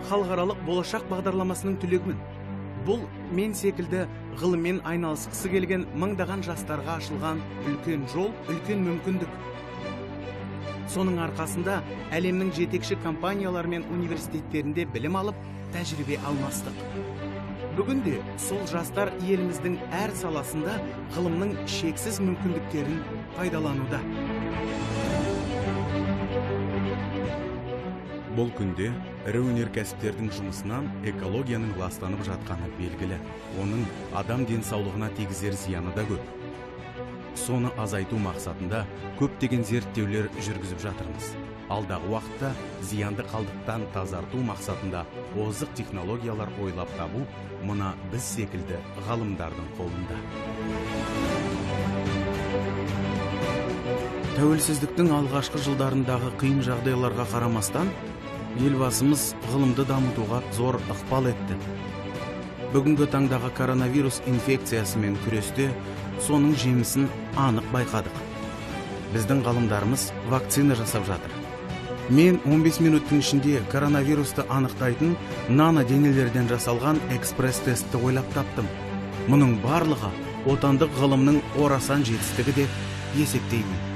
халықаралық болашақ бағдарламасының түлегімін. Бұл мен секілді ғылыммен айналысқысы келген мыңдаған жастарға ашылған үлкен жол, үлкен мүмкіндік. Соның арқасында әлемнің жетекші компаниялар мен университеттерінде білім алып, тәжірибе алмастық. Бүгінде сол жастар еліміздің әр саласында ғылымның шексіз мүмкіндіктерін пайдалануда. Бұл күнде ірі өнеркәсіптердің жұмысынан экологияның ластанып жатқаны белгілі. Оның адам денсаулығына тигізер зияны да көп. Соны азайту мақсатында көптеген зерттеулер жүргізіп жатырмыз. Алдағы уақытта зиянды қалдықтан тазарту мақсатында озық технологиялар ойлап табу мына біз секілді ғалымдардың қолында. Тәуелсіздіктің алғашқы жылдарындағы қиын жағдайларға қарамастан, елбасымыз ғылымды дамытуға зор ықпал етті. Бүгінгі таңдағы коронавирус инфекциясымен күресте соның жемісін анық байқадық. Біздің ғалымдарымыз вакцина жасап жатыр. Мен 15 минуттың ішінде коронавирусты анықтайтын нано денелерден жасалған экспресс-тестті ойлап таптым. Мұның барлығы отандық ғылымның орасан жетістігі деп есептеймін.